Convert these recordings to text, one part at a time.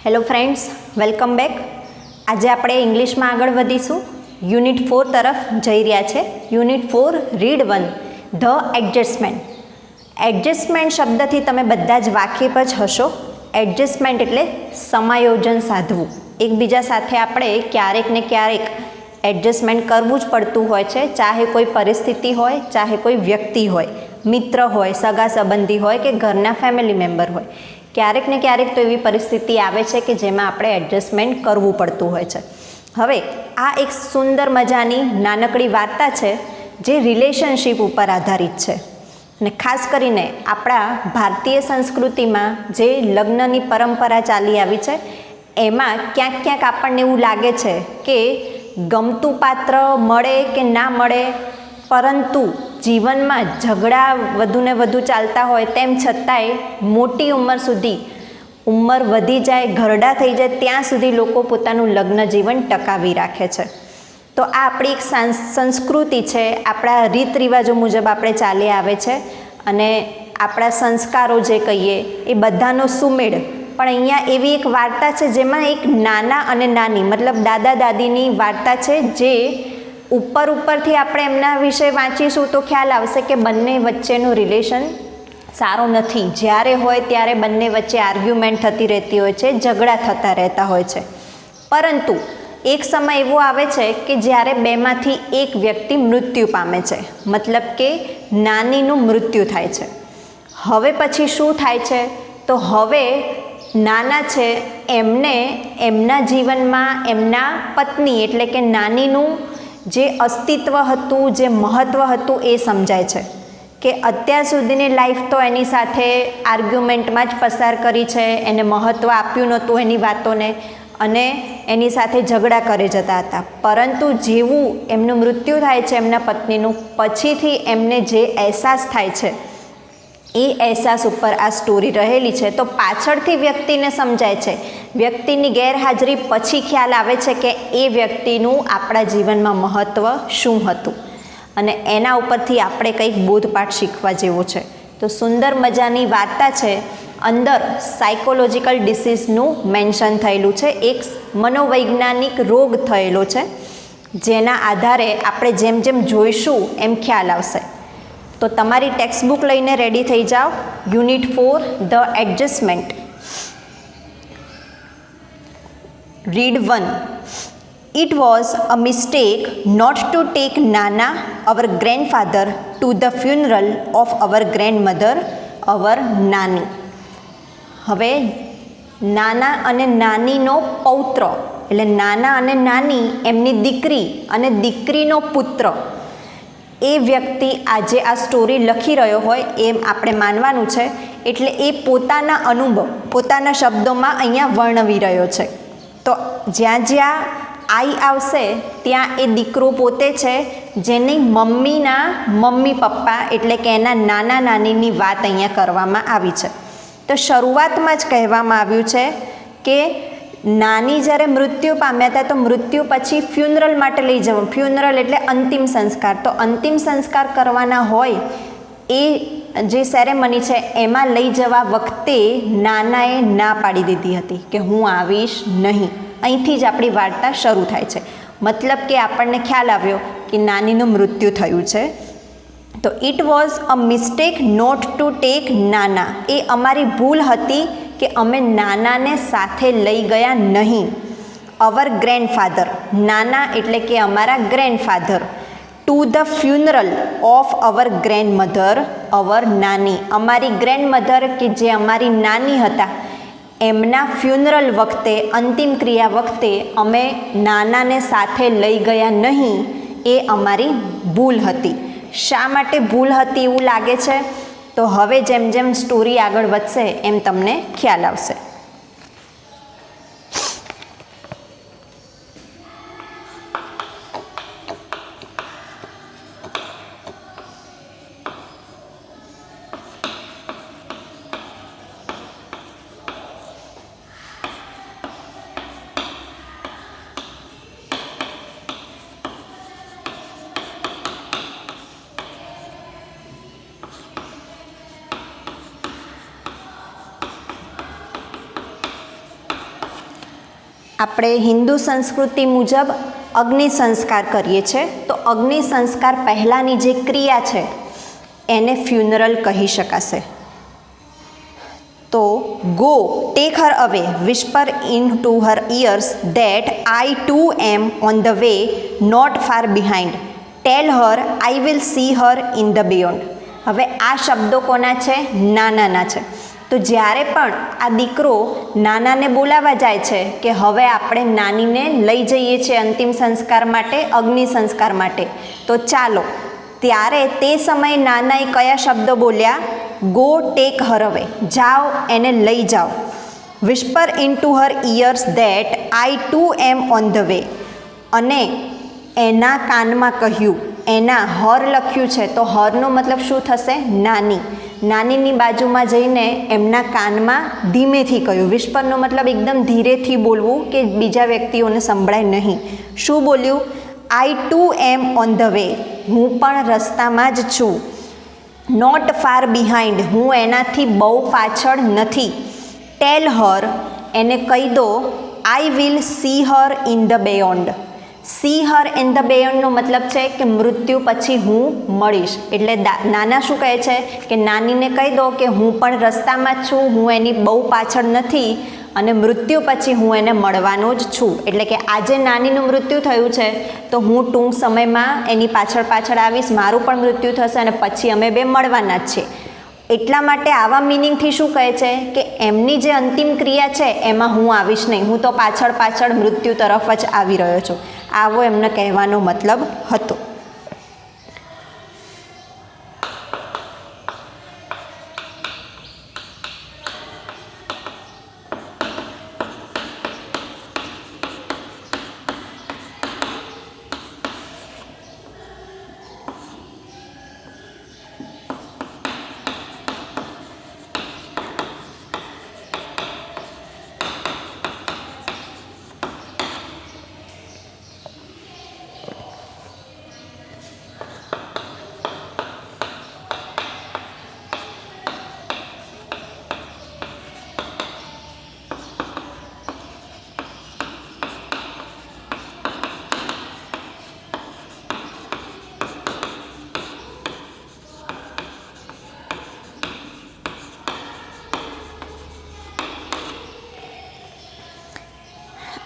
Hello friends, welcome back. આજે આપણે ઇંગ્લિશમાં આગળ વધીશું. યુનિટ 4 તરફ જઈ રહ્યા છે. Unit 4 read 1 the adjustment. Adjustment શબ્દથી તમે બધા જ વાકેફ જ હશો. એડજસ્ટમેન્ટ એટલે સમાયોજન સાધવું. એકબીજા સાથે આપણે ક્યારેક ને ક્યારેક એડજસ્ટમેન્ટ કરવું જ પડતું હોય છે, ચાહે કોઈ પરિસ્થિતિ હોય, ચાહે કોઈ વ્યક્તિ હોય, મિત્ર હોય, સગા સંબંધી હોય કે ઘરના ફેમિલી મેમ્બર હોય. ક્યારેક ને ક્યારેક તો એવી પરિસ્થિતિ આવે છે કે જેમાં આપણે એડજસ્ટમેન્ટ કરવું પડતું હોય છે. હવે આ એક સુંદર મજાની નાનકડી વાર્તા છે જે રિલેશનશિપ ઉપર આધારિત છે. અને ખાસ કરીને આપણા ભારતીય સંસ્કૃતિમાં જે લગ્નની પરંપરા ચાલી આવી છે એમાં ક્યાંક ક્યાંક આપણને એવું લાગે છે કે ગમતું પાત્ર મળે કે ના મળે, પરંતુ જીવનમાં ઝઘડા વધુને વધુ ચાલતા હોય તેમ છતાંય મોટી ઉંમર સુધી, ઉંમર વધી જાય, ઘરડા થઈ જાય ત્યાં સુધી લોકો પોતાનું લગ્ન જીવન ટકાવી રાખે છે. તો આ આપણી એક સંસ્કૃતિ છે, આપણા રીત રિવાજો મુજબ આપણે ચાલી આવે છે અને આપણા સંસ્કારો જે કહીએ એ બધાનો સુમેળ. પણ અહીંયા એવી એક વાર્તા છે જેમાં એક નાના અને નાની મતલબ દાદા દાદીની વાર્તા છે, જે ઉપરથી આપણે એમના વિશે વાંચીશું તો ખ્યાલ આવશે કે બંને વચ્ચેનું રિલેશન સારું નથી. જ્યારે હોય ત્યારે બંને વચ્ચે આર્ગ્યુમેન્ટ થતી રહેતી હોય છે, ઝઘડા થતા રહેતા હોય છે. પરંતુ એક સમય એવો આવે છે કે જ્યારે બેમાંથી એક વ્યક્તિ મૃત્યુ પામે છે, મતલબ કે નાનીનું મૃત્યુ થાય છે. હવે પછી શું થાય છે? તો હવે નાના છે એમને એમના જીવનમાં એમના પત્ની એટલે કે નાનીનું જે અસ્તિત્વ હતું, જે મહત્ત્વ હતું એ સમજાય છે કે અત્યાર સુધીની લાઈફ તો એની સાથે આર્ગ્યુમેન્ટમાં જ પસાર કરી છે, એને મહત્ત્વ આપ્યું નહોતું એની વાતોને અને એની સાથે ઝઘડા કરી જતા હતા. પરંતુ જેવું એમનું મૃત્યુ થાય છે એમના પત્નીનું, પછીથી એમને જે અહેસાસ થાય છે એ અહેસાસ ઉપર આ સ્ટોરી રહેલી છે. તો પાછળથી વ્યક્તિને સમજાય છે, વ્યક્તિની ગેરહાજરી પછી ખ્યાલ આવે છે કે એ વ્યક્તિનું આપણા જીવનમાં મહત્ત્વ શું હતું અને એના ઉપરથી આપણે કંઈક બોધપાઠ શીખવા જેવો છે. તો સુંદર મજાની વાર્તા છે. અંદર સાયકોલોજીકલ ડિસીઝનું મેન્શન થયેલું છે, એક મનોવૈજ્ઞાનિક રોગ થયેલો છે જેના આધારે આપણે જેમ જેમ જોઈશું એમ ખ્યાલ આવશે. તો તમારી ટેક્સ્ટબુક લઈને રેડી થઈ જાઓ. Unit 4 the adjustment. Read 1. It was a mistake not to take Nana, our grandfather, to the funeral of our grandmother, our Nani. હવે નાના અને નાનીનો પૌત્ર એટલે નાના અને નાની એમની દીકરી અને દીકરીનો પુત્ર, એ વ્યક્તિ આજે આ સ્ટોરી લખી રહ્યો હોય એમ આપણે માનવાનું છે. એટલે એ પોતાના અનુભવ પોતાના શબ્દોમાં અહીંયા વર્ણવી રહ્યો છે. તો જ્યાં જ્યાં આઈ આવશે ત્યાં એ દીકરો પોતે છે જેની મમ્મીના મમ્મી પપ્પા એટલે કે એના નાના નાનીની વાત અહીંયા કરવામાં આવી છે. તો શરૂઆતમાં જ કહેવામાં આવ્યું છે કે નાની જ્યારે મૃત્યુ પામ્યા હતા તો મૃત્યુ પછી ફ્યુનરલ માટે લઈ જવું. ફ્યુનરલ એટલે અંતિમ સંસ્કાર. તો અંતિમ સંસ્કાર કરવાના હોય એ જે સેરેમની છે એમાં લઈ જવા વખતે નાનાએ ના પાડી દીધી હતી કે હું આવીશ નહીં. અહીંથી જ આપણી વાર્તા શરૂ થાય છે. મતલબ કે આપણને ખ્યાલ આવ્યો કે નાનીનું મૃત્યુ થયું છે. તો it was a mistake not to take નાના. એ અમારી ભૂલ હતી કે અમે નાનાને સાથે લઈ ગયા નહીં. અવર ગ્રેન્ડફાધર, નાના એટલે કે અમારા grandfather. To the funeral of our grandmother, our નાની. અમારી ગ્રેન્ડમધર કે જે અમારી નાની હતા એમના ફ્યુનરલ વખતે, અંતિમ ક્રિયા વખતે અમે નાનાને સાથે લઈ ગયા નહીં. એ અમારી ભૂલ હતી. શા માટે ભૂલ હતી એવું લાગે છે? તો હવે જેમ જેમ સ્ટોરી આગળ વધશે એમ તમને ખ્યાલ આવશે. આપણે હિન્દુ સંસ્કૃતિ મુજબ અગ્નિ સંસ્કાર કરીએ છીએ, તો અગ્નિ સંસ્કાર પહેલાંની જે ક્રિયા છે એને ફ્યુનરલ કહી શકાશે. તો go take her away, whisper into her ears that I too am on the way, not far behind, tell her I will see her in the beyond. હવે આ શબ્દો કોના છે? નાનાના છે. તો જ્યારે પણ આ દીકરો નાનાને બોલાવવા જાય છે કે હવે આપણે નાનીને લઈ જઈએ છીએ અંતિમ સંસ્કાર માટે, અગ્નિ સંસ્કાર માટે, તો ચાલો, ત્યારે તે સમયે નાનાએ કયા શબ્દો બોલ્યા? ગો ટેક હર અવે, જાઓ એને લઈ જાઓ. Whisper into her ears that I too am on the way, અને એના કાનમાં કહ્યું, એના હર લખ્યું છે તો હરનો મતલબ શું થશે? નાની. નાનીની બાજુમાં જઈને એમના કાનમાં ધીમેથી કહ્યું. વિસ્પરનો મતલબ એકદમ ધીરેથી બોલવું કે બીજા વ્યક્તિઓને સંભળાય નહીં. શું બોલ્યું? I too am on the way, હું પણ રસ્તામાં જ છું. નોટ ફાર બિહાઇન્ડ, હું એનાથી બહુ પાછળ નથી. ટેલ હર, એને કહી દો, I will see her in the beyond. See her in the બિયોન્ડનો મતલબ છે કે મૃત્યુ પછી હું મળીશ. એટલે નાના શું કહે છે કે નાનીને કહી દો કે હું પણ રસ્તામાં જ છું, હું એની બહુ પાછળ નથી અને મૃત્યુ પછી હું એને મળવાનો જ છું. એટલે કે આજે નાનીનું મૃત્યુ થયું છે તો હું ટૂંક સમયમાં એની પાછળ પાછળ આવીશ, મારું પણ મૃત્યુ થશે અને પછી અમે બે મળવાના જ છે. એટલા માટે આવા મિનિંગથી શું કહે છે કે એમની જે અંતિમ ક્રિયા છે એમાં હું આવીશ નહીં, હું તો પાછળ પાછળ મૃત્યુ તરફ જ આવી રહ્યો છું. આવો એમને કહેવાનો મતલબ હતો.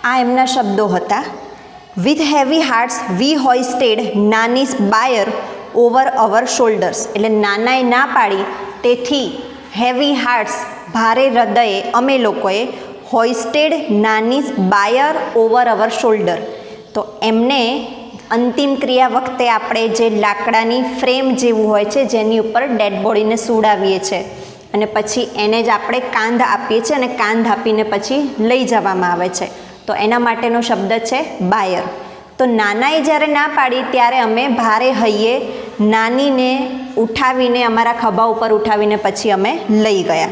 આ એમના શબ્દો હતા. With heavy hearts we hoisted નાનીસ બાયર ઓવર અવર શોલ્ડર્સ. એટલે નાનાએ ના પાડી, તેથી હેવી હાર્ટ્સ ભારે હૃદયે અમે લોકોએ હોઇસ્ટેડ નાનીસ બાયર ઓવર અવર શોલ્ડર. તો એમને અંતિમ ક્રિયા વખતે આપણે જે લાકડાની ફ્રેમ જેવું હોય છે જેની ઉપર ડેડ બોડીને સુડાવીએ છીએ અને પછી એને જ આપણે કાંધ આપીએ છીએ અને કાંધ આપીને પછી લઈ જવામાં આવે છે, તો એના માટેનો શબ્દ છે બાયર. તો નાનાએ જ્યારે ના પાડી ત્યારે અમે ભારે હૈયે નાનીને ઉઠાવીને અમારા ખભા ઉપર ઉઠાવીને પછી અમે લઈ ગયા.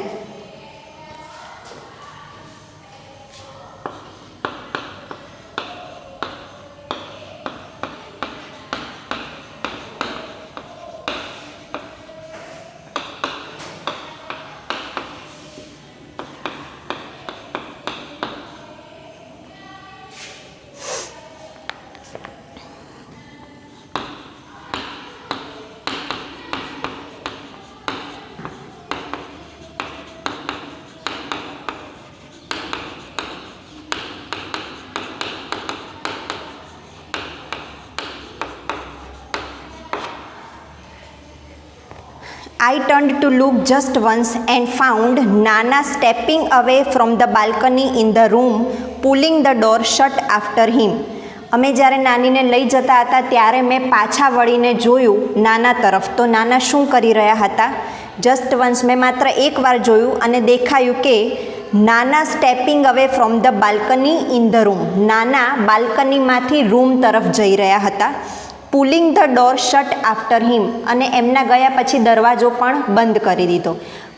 I turned to look just once and found Nana stepping away from the balcony in the room, pulling the door shut after him. અમે જ્યારે નાનીને લઈ જતા હતા ત્યારે મેં પાછા વળીને જોયું નાના તરફ, તો નાના શું કરી રહ્યા હતા? જસ્ટ વન્સ, મેં માત્ર એકવાર જોયું અને દેખાયું કે નાના stepping away from the balcony in the room. નાના બાલ્કનીમાંથી રૂમ તરફ જઈ રહ્યા હતા. Pulling the door shut after him, અને એમના ગયા પછી દરવાજો પણ બંધ કરી દીધો.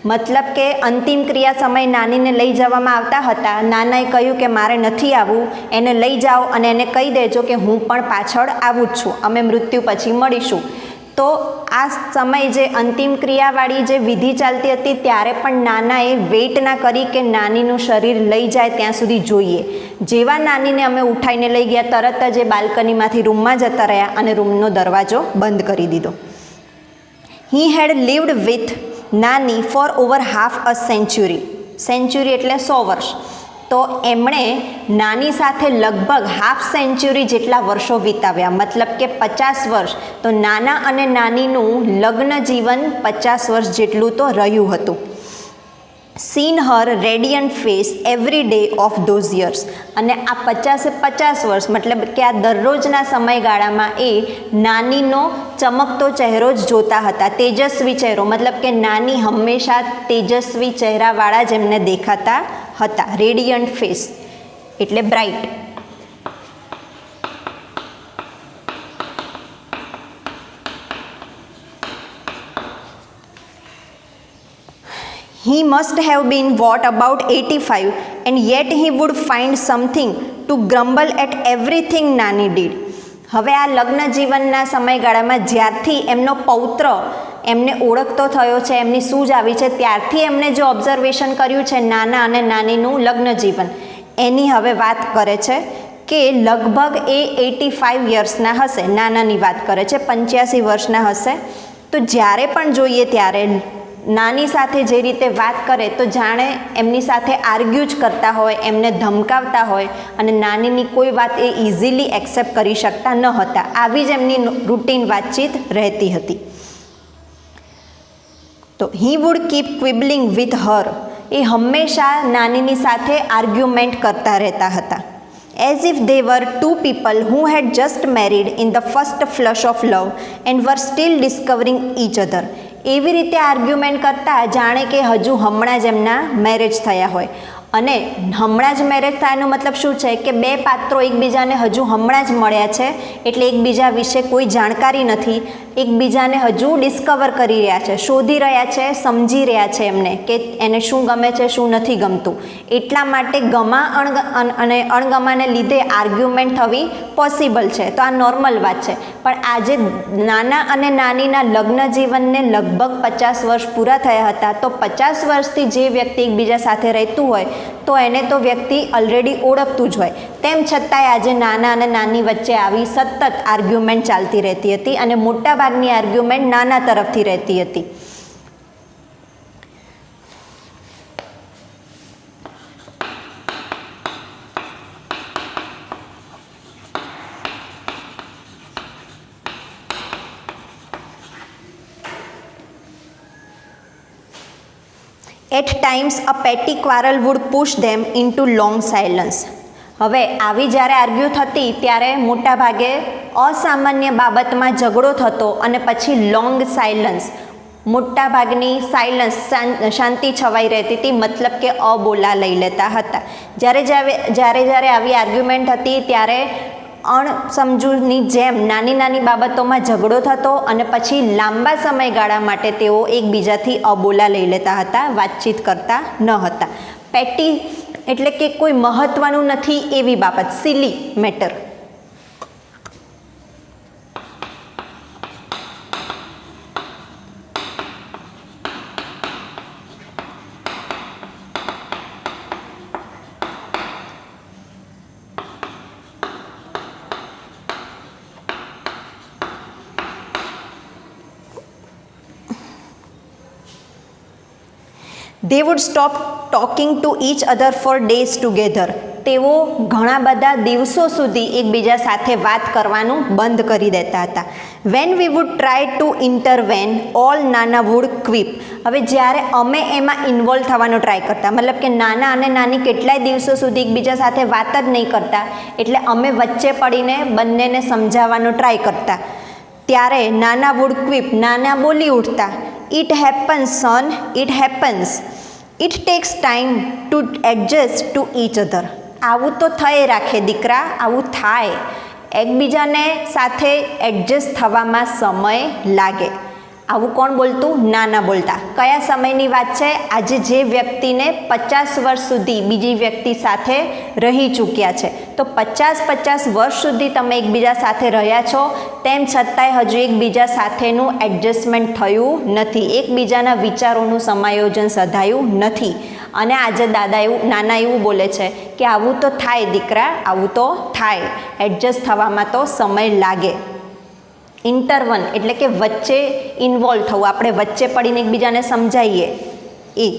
મતલબ કે અંતિમ ક્રિયા સમયે નાનીને લઈ જવામાં આવતા હતા. નાનાએ કહ્યું કે મારે નથી આવવું, એને લઈ જાઓ અને એને કહી દેજો કે હું પણ પાછળ આવું જ છું, અમે મૃત્યુ પછી મળીશું. તો તો આ સમય જે અંતિમ ક્રિયાવાળી જે વિધિ ચાલતી હતી ત્યારે પણ નાનાએ વેઇટ ના કરી કે નાનીનું શરીર લઈ જાય ત્યાં સુધી જોઈએ. જેવા નાનીને અમે ઉઠાઈને લઈ ગયા તરત જ એ બાલ્કનીમાંથી રૂમમાં જતા રહ્યા અને રૂમનો દરવાજો બંધ કરી દીધો. હી હેડ લીવડ વિથ નાની for over half a century. Century એટલે 100 વર્ષ. તો એમણે નાની સાથે લગભગ હાફ સેન્ચુરી જેટલા વર્ષો વિતાવ્યા, મતલબ કે 50 વર્ષ. તો નાના અને નાનીનું લગ્ન જીવન 50 વર્ષ જેટલું તો રહ્યું હતું. Scene Har radiant face every day of those years. અને આ 50 વર્ષ મતલબ કે આ દરરોજના સમયગાળામાં એ નાનીનો ચમકતો ચહેરો જ જોતા હતા, તેજસ્વી ચહેરો, મતલબ કે નાની હંમેશા તેજસ્વી ચહેરાવાળા જ એમને દેખાતા હતા. રેડિયન્ટ ફેસ એટલે bright. He must have been what about 85 and yet he would find something to grumble at everything Nani did. હવે આ લગ્ન જીવનના સમયગાળામાં જ્યારથી એમનો પૌત્ર એમને ઓળખતો થયો છે, એમની સૂઝ આવી છે, ત્યારથી એમણે જે ઓબ્ઝર્વેશન કર્યું છે નાના અને નાનીનું લગ્ન જીવન, એની હવે વાત કરે છે કે લગભગ એ 85 યર્સના હશે. નાનાની વાત કરે છે, 85 વર્ષના હશે. તો જ્યારે પણ જોઈએ ત્યારે નાની સાથે જે રીતે વાત કરે તો જાણે એમની સાથે આર્ગ્યુ જ કરતા હોય, એમને ધમકાવતા હોય અને નાનીની કોઈ વાત એ ઇઝીલી એક્સેપ્ટ કરી શકતા ન હતા. આવી જ એમની રૂટીન વાતચીત રહેતી હતી. તો he would keep quibbling with her. એ હંમેશા નાનીની સાથે આર્ગ્યુમેન્ટ કરતા રહેતા હતા. As if they were two people who had just married in the first flush of love and were still discovering each other. એવી રીતે આર્ગ્યુમેન્ટ કરતા જાણે કે હજુ હમણાં જ એમના મેરેજ થયા હોય. અને હમણાં જ મેરેજ થયાનો મતલબ શું છે કે બે પાત્રો એકબીજાને હજુ હમણાં જ મળ્યા છે, એટલે એકબીજા વિશે કોઈ જાણકારી નથી, એકબીજાને હજુ ડિસ્કવર કરી રહ્યા છે, શોધી રહ્યા છે, સમજી રહ્યા છે એમને કે એને શું ગમે છે, શું નથી ગમતું. એટલા માટે ગમા અને અણગમાને લીધે આર્ગ્યુમેન્ટ થવી પોસિબલ છે. તો આ નોર્મલ વાત છે. પણ આજે નાના અને નાનીના લગ્ન જીવનને લગભગ 50 વર્ષ પૂરા થયા હતા. તો 50 વર્ષથી જે વ્યક્તિ એકબીજા સાથે રહેતું હોય તો એને તો વ્યક્તિ ઓલરેડી ઓળખતું જ હોય. તેમ છતાંય આજે નાના અને નાની વચ્ચે આવી સતત આર્ગ્યુમેન્ટ ચાલતી રહેતી હતી અને મોટાભાગની આર્ગ્યુમેન્ટ નાના તરફથી રહેતી હતી. At times a petty quarrel would push them into long silence. હવે આવી જ્યારે આર્ગ્યુ થતી ત્યારે મોટાભાગે અસામાન્ય બાબતમાં ઝઘડો થતો અને પછી લોંગ સાયલન્સ, મોટાભાગની સાયલન્સ, શાંતિ છવાઈ રહેતી હતી, મતલબ કે અબોલા લઈ લેતા હતા. જ્યારે આવી આર્ગ્યુમેન્ટ હતી ત્યારે અણસમજુની જેમ નાની નાની બાબતોમાં ઝઘડો થતો અને પછી લાંબા સમયગાળા માટે તેઓ એકબીજાથી અબોલા લઈ લેતા હતા, વાતચીત કરતા ન હતા. પેટી એટલે કે કોઈ મહત્વનું નથી એવી બાબત, silly matter. They would stop talking to each other for days together. તેઓ ઘણા બધા દિવસો સુધી એકબીજા સાથે વાત કરવાનું બંધ કરી દેતા હતા. When we would try to intervene, all Nana would quip. હવે જ્યારે અમે એમાં ઇન્વોલ્વ થવાનો ટ્રાય કરતા, મતલબ કે નાના અને નાની કેટલાય દિવસો સુધી એકબીજા સાથે વાત જ નહીં કરતા, એટલે અમે વચ્ચે પડીને બંનેને સમજાવવાનો ટ્રાય કરતા, ત્યારે નાના વુડ ક્વિપ, નાના બોલી ઉઠતા, it happens son, it happens, it takes time to adjust to each other. આવું તો થઈ રાખે દીકરા, આવું થાય, એકબીજાને સાથે એડજસ્ટ થવામાં સમય લાગે. આવું કોણ બોલતું? નાના બોલતા. કયા સમયની વાત છે? આજે જે વ્યક્તિને 50 વર્ષ સુધી બીજી વ્યક્તિ સાથે રહી ચૂક્યા છે. તો 50 વર્ષ સુધી તમે એકબીજા સાથે રહ્યા છો, તેમ છતાંય હજુ એકબીજા સાથેનું એડજસ્ટમેન્ટ થયું નથી, એકબીજાના વિચારોનું સમાયોજન સધાયું નથી. અને આજે નાના એવું બોલે છે કે આવું તો થાય દીકરા, આવું તો થાય, એડજસ્ટ થવામાં તો સમય લાગે. ઇન્ટરવન એટલે કે વચ્ચે ઇન્વોલ્વ થવું, આપણે વચ્ચે પડીને એકબીજાને સમજાવીએ એ.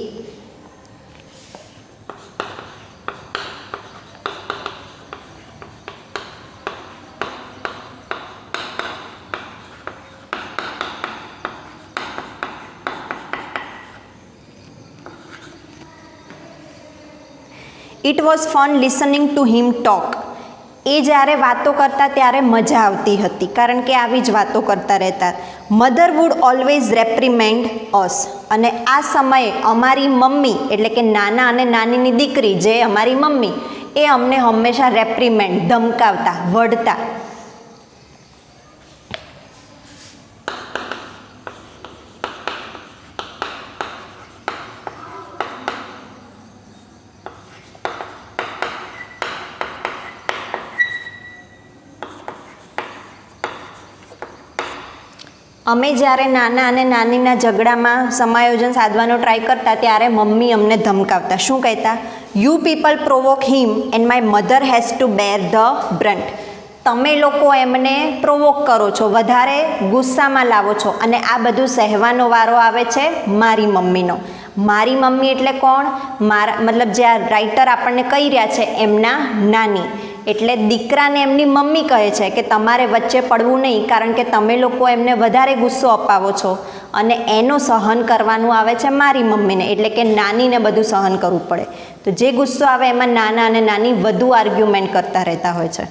It was fun listening to him talk. એ જ્યારે વાતો કરતા ત્યારે મજા આવતી હતી, કારણ કે આવી જ વાતો કરતા રહેતા. મધર વુડ ઓલવેઝ રેપ્રિમેન્ડ અસ. અને આ સમયે અમારી મમ્મી એટલે કે નાના અને નાનીની દીકરી જે અમારી મમ્મી, એ અમને હંમેશા રેપ્રિમેન્ડ ધમકાવતા, વઢતા. અમે જ્યારે નાના અને નાનીના ઝઘડામાં સમાયોજન સાધવાનો ટ્રાય કરતા ત્યારે મમ્મી અમને ધમકાવતા. શું કહેતા? You people provoke him and my mother has to bear the brunt. તમે લોકો એમને પ્રોવોક કરો છો, વધારે ગુસ્સામાં લાવો છો, અને આ બધું સહેવાનો વારો આવે છે મારી મમ્મીનો. મારી મમ્મી એટલે કોણ? મતલબ જે આ રાઇટર આપણને કહી રહ્યા છે એમના નાની. એટલે દીકરાને એમની મમ્મી કહે છે કે તમારે વચ્ચે પડવું નહીં, કારણ કે તમે લોકો એમને વધારે ગુસ્સો અપાવો છો, અને એનો સહન કરવાનું આવે છે મારી મમ્મીને, એટલે કે નાનીને બધું સહન કરવું પડે. તો જે ગુસ્સો આવે એમાં નાના અને નાની વધુ આર્ગ્યુમેન્ટ કરતા રહેતા હોય છે.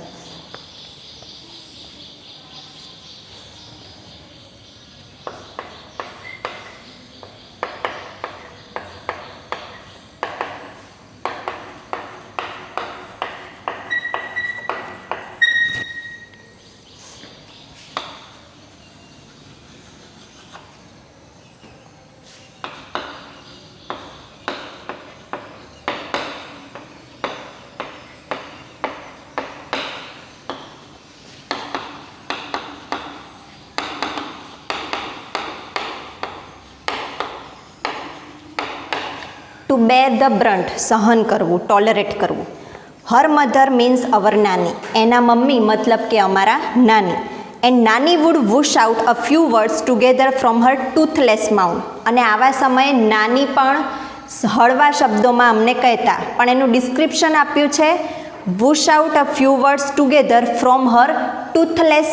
ટુ બેર ધ બ્રન્ટ, સહન કરવું, ટોલરેટ કરવું. હર મધર મીન્સ અવર નાની. એના મમ્મી મતલબ કે અમારા નાની. એન્ડ નાની would whoosh out a few words together from her toothless mouth. અને આવા સમયે નાની પણ હળવા શબ્દોમાં અમને કહેતા, પણ એનું ડિસ્ક્રિપ્શન આપ્યું છે whoosh out a few words together from her toothless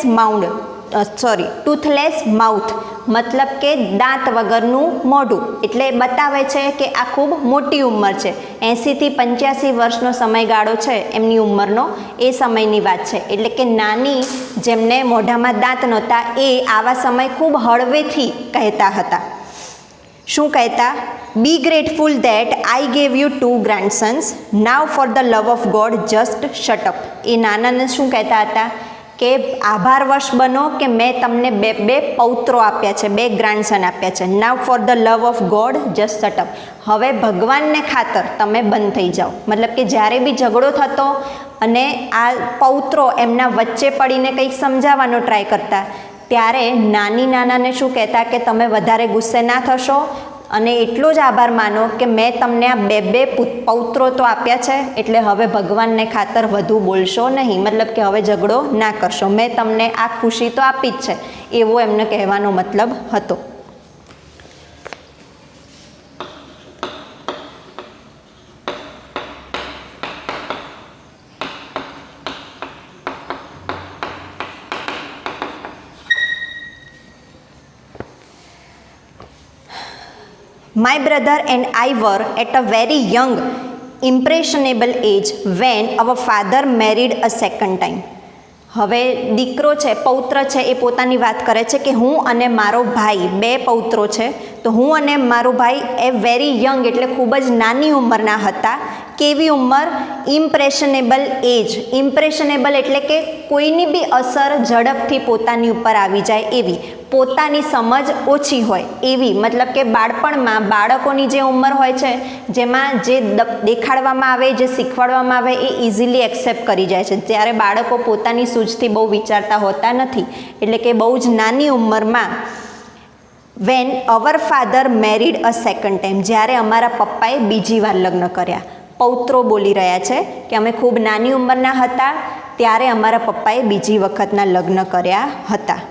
mouth. મતલબ કે દાંત વગરનું મોઢું. એટલે બતાવે છે કે આ ખૂબ મોટી ઉંમર છે, 80 થી 85 વર્ષનો સમયગાળો છે એમની ઉંમરનો, એ સમયની વાત છે. એટલે કે નાની જેમને મોઢામાં દાંત નહોતા એ આવા સમય ખૂબ હળવેથી કહેતા હતા. શું કહેતા? Be grateful that I gave you 2 grandsons. Now for the love of God just shut up. એ નાનાને શું કહેતા હતા? કે આભારવશ બનો કે મેં તમને બે પૌત્રો આપ્યા છે, 2 ગ્રાન્ડસન આપ્યા છે. Now for the love of God just shut up. હવે ભગવાનને ખાતર તમે બંધ થઈ જાઓ. મતલબ કે જ્યારે બી ઝઘડો થતો અને આ પૌત્રો એમના વચ્ચે પડીને કંઈક સમજાવવાનો ટ્રાય કરતા, ત્યારે નાનાને શું કહેતા કે તમે વધારે ગુસ્સે ના થશો, અને એટલો જ આભાર માનો કે મેં તમને આ બે પૌત્રો તો આપ્યા છે, એટલે હવે ભગવાનને ખાતર વધુ બોલશો નહીં. મતલબ કે હવે ઝઘડો ના કરશો, મેં તમને આ ખુશી તો આપી જ છે, એવો એમને કહેવાનો મતલબ હતો. My brother and I were at a very young, impressionable age when our father married a second time. હવે દીકરો છે, પૌત્ર છે, એ પોતાની વાત કરે છે કે હું અને મારો ભાઈ 2 પૌત્રો છે, તો હું અને મારો ભાઈ એ વેરી યંગ એટલે ખૂબ જ નાની ઉંમરના હતા. કેવી ઉંમર? ઇમ્પ્રેશનેબલ એજ. ઇમ્પ્રેશનેબલ એટલે કે કોઈની બી અસર ઝડપથી પોતાની ઉપર આવી જાય એવી, પોતાની સમજ ઓછી હોય એવી, મતલબ કે બાળપણમાં બાળકોની જે ઉંમર હોય છે જેમાં જે દેખાડવામાં આવે, જે શીખવાડવામાં આવે એ ઇઝીલી એક્સેપ્ટ કરી જાય છે, ત્યારે બાળકો પોતાની સૂઝથી બહુ વિચારતા હોતા નથી. એટલે કે બહુ જ નાની ઉંમરમાં when our father married a second time, જ્યારે અમારા પપ્પાએ બીજી વાર લગ્ન કર્યા. પૌત્રો બોલી રહ્યા છે કે અમે ખૂબ નાની ઉંમરના હતા ત્યારે અમારા પપ્પાએ બીજી વખતના લગ્ન કર્યા હતા.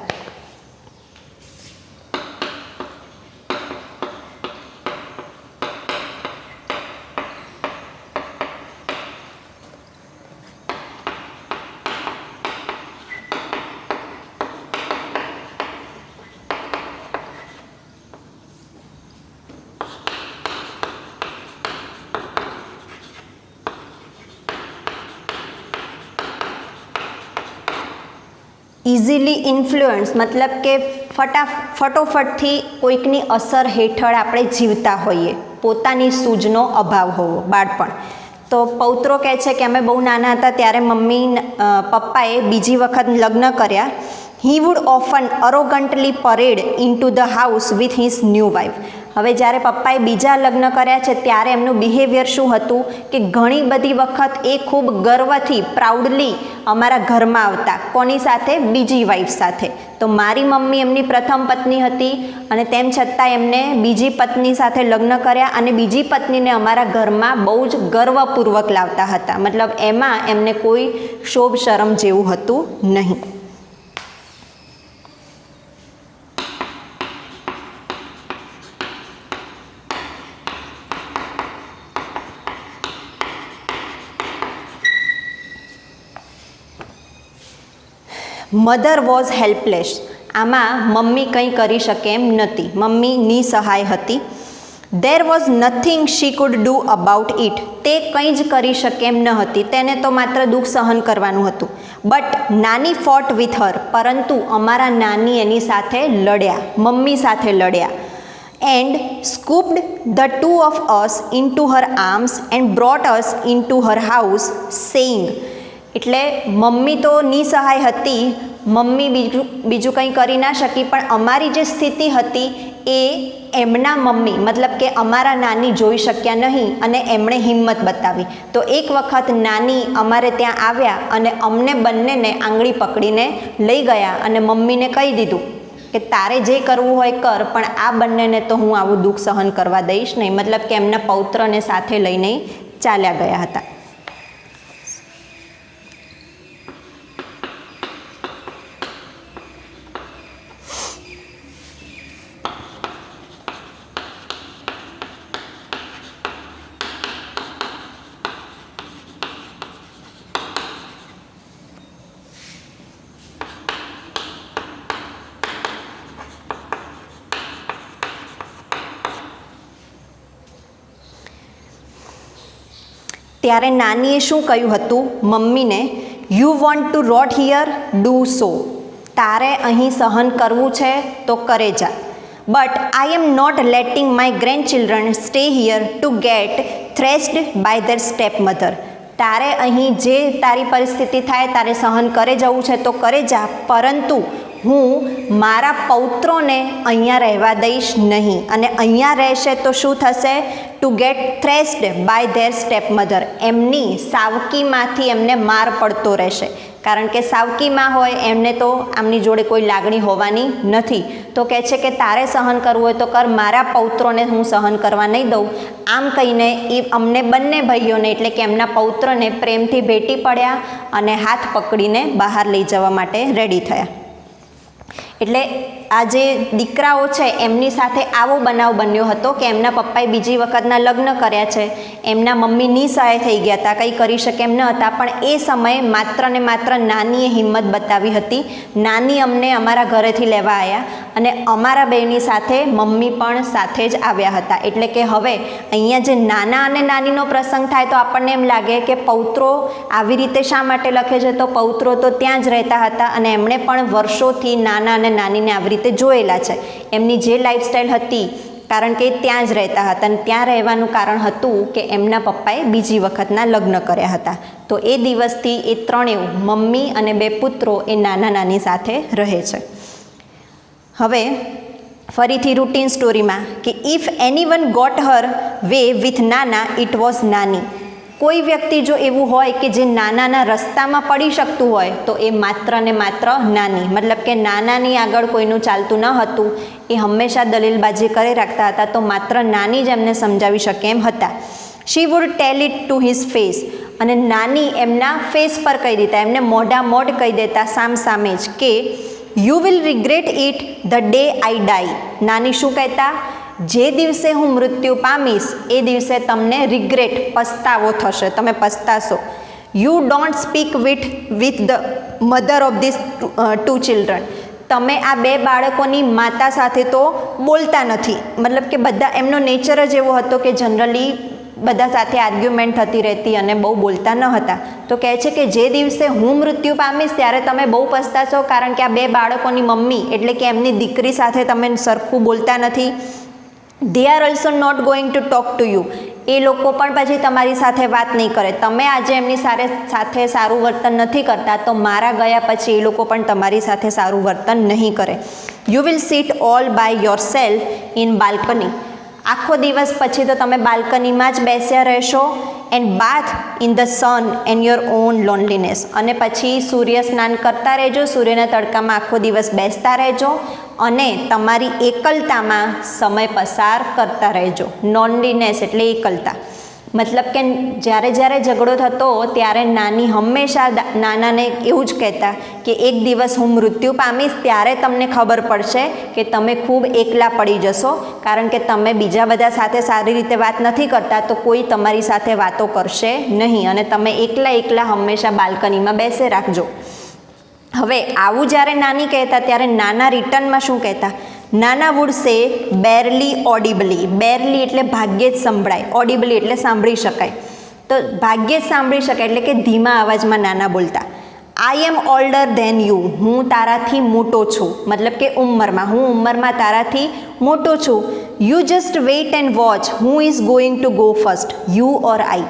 ઇઝીલી ઇન્ફ્લુઅન્સ મતલબ કે ફટોફટથી કોઈકની અસર હેઠળ આપણે જીવતા હોઈએ, પોતાની સૂઝનો અભાવ હોવો, બાળપણ. તો પૌત્રો કહે છે કે અમે બહુ નાના હતા ત્યારે પપ્પાએ બીજી વખત લગ્ન કર્યા. He would often arrogantly parade into the house with his new wife. હવે જ્યારે પપ્પાએ બીજા લગ્ન કર્યા છે ત્યારે એમનું બિહેવિયર શું હતું કે ઘણી બધી વખત એ ખૂબ ગર્વથી, પ્રાઉડલી અમારા ઘરમાં આવતા. કોની સાથે? બીજી વાઈફ સાથે. તો મારી મમ્મી એમની પ્રથમ પત્ની હતી અને તેમ છતાં એમને બીજી પત્ની સાથે લગ્ન કર્યા અને બીજી પત્નીને અમારા ઘરમાં બહુ જ ગર્વપૂર્વક લાવતા હતા. મતલબ એમાં એમને કોઈ શોભ શરમ જેવું હતું નહીં. Mother was helpless. આમાં મમ્મી કંઈ કરી શકે એમ નહોતી, મમ્મી નિસહાય હતી. There was nothing she could do about it. તે કંઈ જ કરી શકે એમ ન હતી, તેને તો માત્ર દુઃખ સહન કરવાનું હતું. બટ નાની ફોટ વિથ હર. પરંતુ અમારા નાની એની સાથે લડ્યા, મમ્મી સાથે લડ્યા. And scooped the two of us into her arms and brought us into her house saying. એટલે મમ્મી તો નિસહાય હતી, મમ્મી બીજું કંઈ કરી ના શકી, પણ અમારી જે સ્થિતિ હતી એ એમના મમ્મી મતલબ કે અમારા નાની જોઈ શક્યા નહીં અને એમણે હિંમત બતાવી. તો એક વખત નાની અમારે ત્યાં આવ્યા અને અમને બંનેને આંગળી પકડીને લઈ ગયા અને મમ્મીને કહી દીધું કે તારે જે કરવું હોય કર, પણ આ બંનેને તો હું આવું દુઃખ સહન કરવા દઈશ નહીં. મતલબ કે એમના પૌત્રને સાથે લઈને ચાલ્યા ગયા હતા. ત્યારે નાનીએ શું કહ્યું હતું મમ્મીને? You want to rot here, do so. તારે અહીં સહન કરવું છે તો કરે જા. But I am not letting my grandchildren stay here to get thrashed by their stepmother. તારે અહીં જે તારી પરિસ્થિતિ થાય તારે સહન કરે જવું છે તો કરે જા, પરંતુ હું મારા પૌત્રોને અહીંયા રહેવા દઈશ નહીં. અને અહીંયા રહેશે તો શું થશે? To get thrashed by their stepmother. એમની સાવકીમાંથી એમને માર પડતો રહેશે, કારણ કે સાવકીમાં હોય એમને તો આમની જોડે કોઈ લાગણી હોવાની નથી. તો કહે છે કે તારે સહન કરવું હોય તો કર, મારા પૌત્રોને હું સહન કરવા નહીં દઉં. આમ કહીને એ અમને બંને ભાઈઓને એટલે કે એમના પૌત્રને પ્રેમથી ભેટી પડ્યા અને હાથ પકડીને બહાર લઈ જવા માટે રેડી થયા. એટલે આ જે દીકરાઓ છે એમની સાથે આવો બનાવ બન્યો હતો કે એમના પપ્પાએ બીજી વખતના લગ્ન કર્યા છે, એમના મમ્મી નિસહાય થઈ ગયા હતા, કંઈ કરી શકે એમ ન હતા. પણ એ સમયે માત્ર ને માત્ર નાનીએ હિંમત બતાવી હતી. નાની અમને અમારા ઘરેથી લેવા આવ્યા અને અમારા બેની સાથે મમ્મી પણ સાથે જ આવ્યા હતા. એટલે કે હવે અહીંયા જે નાના અને નાનીનો પ્રસંગ થાય તો આપણને એમ લાગે કે પૌત્રો આવી રીતે શા માટે લખે છે? તો પૌત્રો તો ત્યાં જ રહેતા હતા અને એમણે પણ વર્ષોથી નાના અને નાનીને આવી રીતે જોયેલા છે. એમની જે લાઈફસ્ટાઈલ હતી કારણ કે ત્યાં જ રહેતા હતા અને ત્યાં રહેવાનું કારણ હતું કે એમના પપ્પાએ બીજી વખતના લગ્ન કર્યા હતા. તો એ દિવસથી એ ત્રણેય મમ્મી અને બે પુત્રો એ નાના નાની સાથે રહે છે. હવે ફરીથી રૂટીન સ્ટોરીમાં કે if anyone got her way with નાના ઇટ વોઝ નાની. કોઈ વ્યક્તિ જો એવું હોય કે જે નાનાના રસ્તામાં પડી શકતું હોય તો એ માત્ર ને માત્ર નાની, મતલબ કે નાનાની આગળ કોઈનું ચાલતું ન હતું. એ હંમેશા દલીલબાજી કરી રાખતા હતા, તો માત્ર નાની જ એમને સમજાવી શકે એમ હતા. She would tell it to his face. અને નાની એમના ફેસ પર કહી દેતા, એમને મોઢા મોઢ કહી દેતા સામ સામે જ કે you will regret it the day I die. નાની શું કહેતા? જે દિવસે હું મૃત્યુ પામીશ એ દિવસે તમને રિગ્રેટ, પસ્તાવો થશે, તમે પસ્તાશો. You don't speak with the mother of this 2 children. તમે આ 2 બાળકોની માતા સાથે તો બોલતા નથી. મતલબ કે બધા, એમનો નેચર જ એવો હતો કે જનરલી બધા સાથે આર્ગ્યુમેન્ટ થતી રહેતી અને બહુ બોલતા ન હતા. તો કહે છે કે જે દિવસે હું મૃત્યુ પામીશ ત્યારે તમે બહુ પસ્તાશો, કારણ કે આ 2 બાળકોની મમ્મી એટલે કે એમની દીકરી સાથે તમે સરખું બોલતા નથી. They are also not going to talk to you. એ લોકો પણ પછી તમારી સાથે વાત નહીં કરે. તમે આજે એમની સાથે સારું વર્તન નથી કરતા, તો મારા ગયા પછી એ લોકો પણ તમારી સાથે સારું વર્તન નહીં કરે. You will sit all by yourself in balcony. આખો દિવસ પછી તો તમે બાલ્કનીમાં જ બેસ્યા રહેશો. And bath in the sun and your own loneliness. અને પછી સૂર્ય સ્નાન કરતા રહેજો, સૂર્યના તડકામાં આખો દિવસ બેસતા રહેજો અને તમારી એકલતામાં સમય પસાર કરતા રહેજો. લોનલીનેસ એટલે એકલતા. મતલબ કે જ્યારે જ્યારે ઝઘડો થતો ત્યારે નાની હંમેશા નાનાને એવું જ કહેતા કે એક દિવસ હું મૃત્યુ પામીશ ત્યારે તમને ખબર પડશે કે તમે ખૂબ એકલા પડી જશો, કારણ કે તમે બીજા બધા સાથે સારી રીતે વાત નથી કરતા, તો કોઈ તમારી સાથે વાતો કરશે નહીં અને તમે એકલા એકલા હંમેશા બાલ્કનીમાં બેસે રાખજો. હવે આવું જ્યારે નાની કહેતા ત્યારે નાના રિટર્નમાં શું કહેતા? નાના વુડ સે બેરલી ઓડિબલી. બેરલી એટલે ભાગ્યે જ સંભળાય, ઓડિબલી એટલે સાંભળી શકાય. તો ભાગ્યે જ સાંભળી શકાય એટલે કે ધીમા અવાજમાં નાના બોલતા. આઈ એમ ઓલ્ડર ધેન યુ. હું તારાથી મોટો છું, મતલબ કે ઉંમરમાં, હું ઉંમરમાં તારાથી મોટો છું. You just wait and watch who is going to go first, you or I.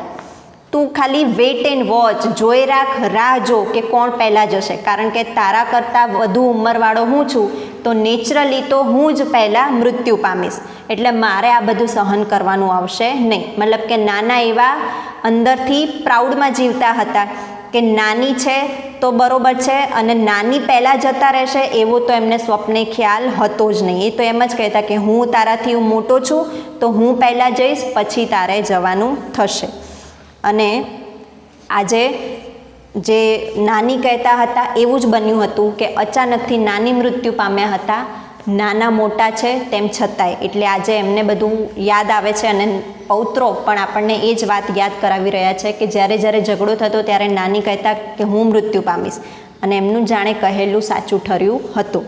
તું ખાલી વેઇટ એન્ડ વોચ, જોઈ રાખ, રાહ જો કે કોણ પહેલાં જશે, કારણ કે તારા કરતાં વધુ ઉંમરવાળો હું છું, તો નેચરલી તો હું જ પહેલાં મૃત્યુ પામીશ, એટલે મારે આ બધું સહન કરવાનું આવશે નહીં. મતલબ કે નાના એવા અંદરથી પ્રાઉડમાં જીવતા હતા કે નાની છે તો બરોબર છે અને નાની પહેલાં જતા રહેશે એવો તો એમને સ્વપ્ને ખ્યાલ હતો જ નહીં. એ તો એમ જ કહેતા કે હું તારાથી મોટો છું તો હું પહેલાં જઈશ, પછી તારે જવાનું થશે. અને આજે જે નાની કહેતા હતા એવું જ બન્યું હતું કે અચાનકથી નાની મૃત્યુ પામ્યા હતા, નાના મોટા છે તેમ છતાંય. એટલે આજે એમને બધું યાદ આવે છે અને પૌત્રો પણ આપણને એ જ વાત યાદ કરાવી રહ્યા છે કે જ્યારે જ્યારે ઝઘડો થતો ત્યારે નાની કહેતા કે હું મૃત્યુ પામીશ, અને એમનું જાણે કહેલું સાચું ઠર્યું હતું.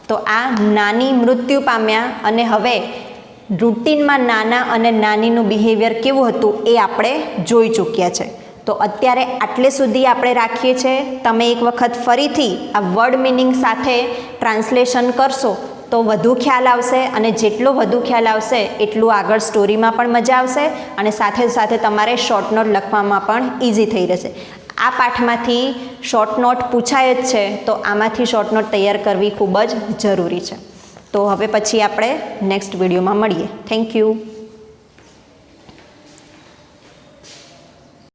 તો આ નાની મૃત્યુ પામ્યા અને હવે રૂટીનમાં નાના અને નાનીનું બિહેવિયર કેવું હતું એ આપણે જોઈ ચૂક્યા છે. તો અત્યારે આટલે સુધી આપણે રાખીએ છીએ. તમે એક વખત ફરીથી આ વર્ડ મિનિંગ સાથે ટ્રાન્સલેશન કરશો તો વધુ ખ્યાલ આવશે, અને જેટલો વધુ ખ્યાલ આવશે એટલું આગળ સ્ટોરીમાં પણ મજા આવશે અને સાથે સાથે તમારે શોર્ટ નોટ લખવામાં પણ ઇઝી થઈ રહેશે. આ પાઠમાંથી શોર્ટ નોટ પૂછાય જ છે, તો આમાંથી શોર્ટ નોટ તૈયાર કરવી ખૂબ જ જરૂરી છે. તો હવે પછી આપણે નેક્સ્ટ વિડીયોમાં મળીએ. Thank you.